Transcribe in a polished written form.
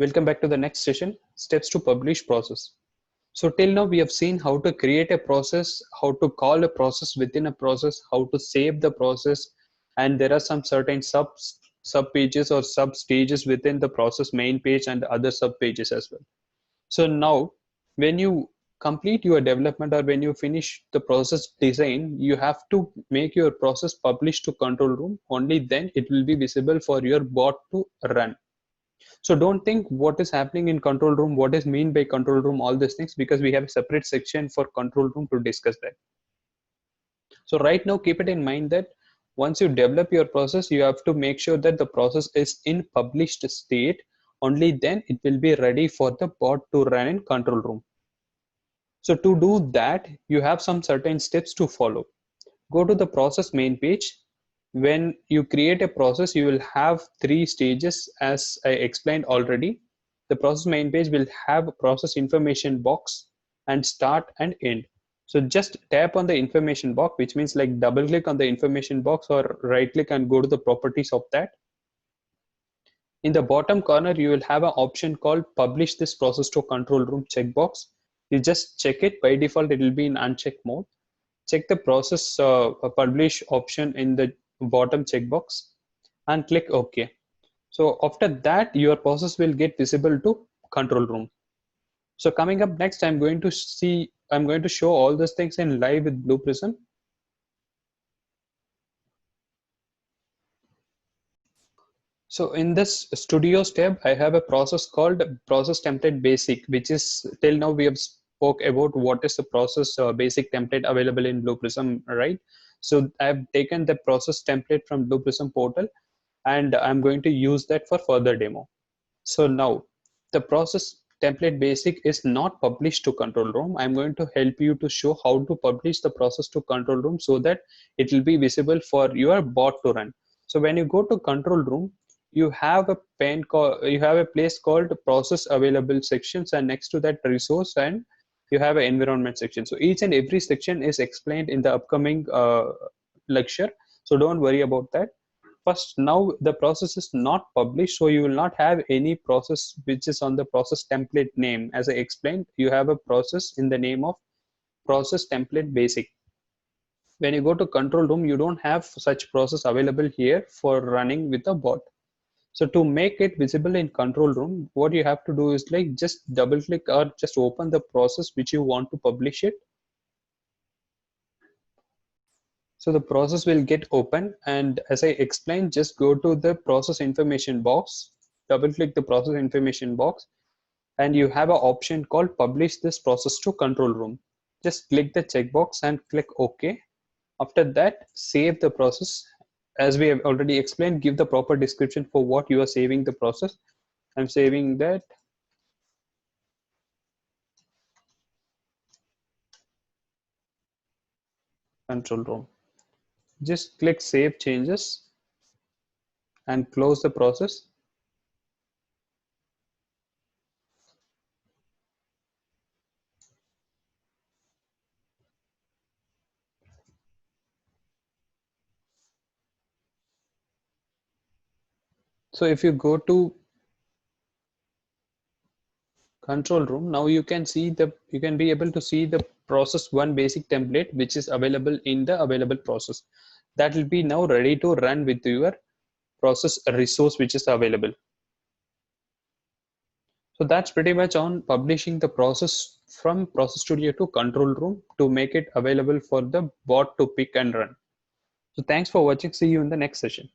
Welcome back to the next session, steps to publish process. So till now we have seen how to create a process, how to call a process within a process, how to save the process, and there are some certain sub pages or sub stages within the process main page and other sub pages as well. So now when you complete your development or when you finish the process design, you have to make your process publish to control room. Only then it will be visible for your bot to run. So don't think what is happening in control room, what is mean by control room, all these things, because we have a separate section for control room to discuss that. So right now, keep it in mind that once you develop your process, you have to make sure that the process is in published state. Only then it will be ready for the bot to run in control room. So to do that, you have some certain steps to follow. Go to the process main page. When you create a process, you will have three stages as I explained already. The process main page will have a process information box and start and end. So just tap on the information box, which means like double click on the information box or right click and go to the properties of that. In the bottom corner, you will have an option called publish this process to control room checkbox. You just check it. By default, it will be in uncheck mode. Check the process publish option in the bottom checkbox and click OK. So after that, your process will get visible to control room. So coming up next, I'm going to show all these things in live with Blue Prism. So in this Studios tab, I have a process called process template basic, which is till now we have spoke about what is the process basic template available in Blue Prism, right? So I've taken the process template from Blue Prism portal and I'm going to use that for further demo. So now the process template basic is not published to control room. I'm going to help you to show how to publish the process to control room so that it will be visible for your bot to run. So when you go to control room, you have a place called process available sections, and next to that resource, and you have an environment section. So each and every section is explained in the upcoming lecture, so don't worry about that. First, now the process is not published, so you will not have any process which is on the process template name. As I explained, you have a process in the name of process template basic. When you go to control room, you don't have such process available here for running with a bot. So to make it visible in control room, what you have to do is like just double click or just open the process which you want to publish it. So the process will get open, and as I explained, just go to the process information box, double click the process information box, and you have an option called publish this process to control room. Just click the checkbox and click OK. After that, save the process. As we have already explained, give the proper description for what you are saving the process. I'm saving that control room. Just click save changes and close the process. So if you go to control room, now you can be able to see the process one basic template which is available in the available process. That will be now ready to run with your process resource which is available. So that's pretty much on publishing the process from Process Studio to control room to make it available for the bot to pick and run. So thanks for watching. See you in the next session.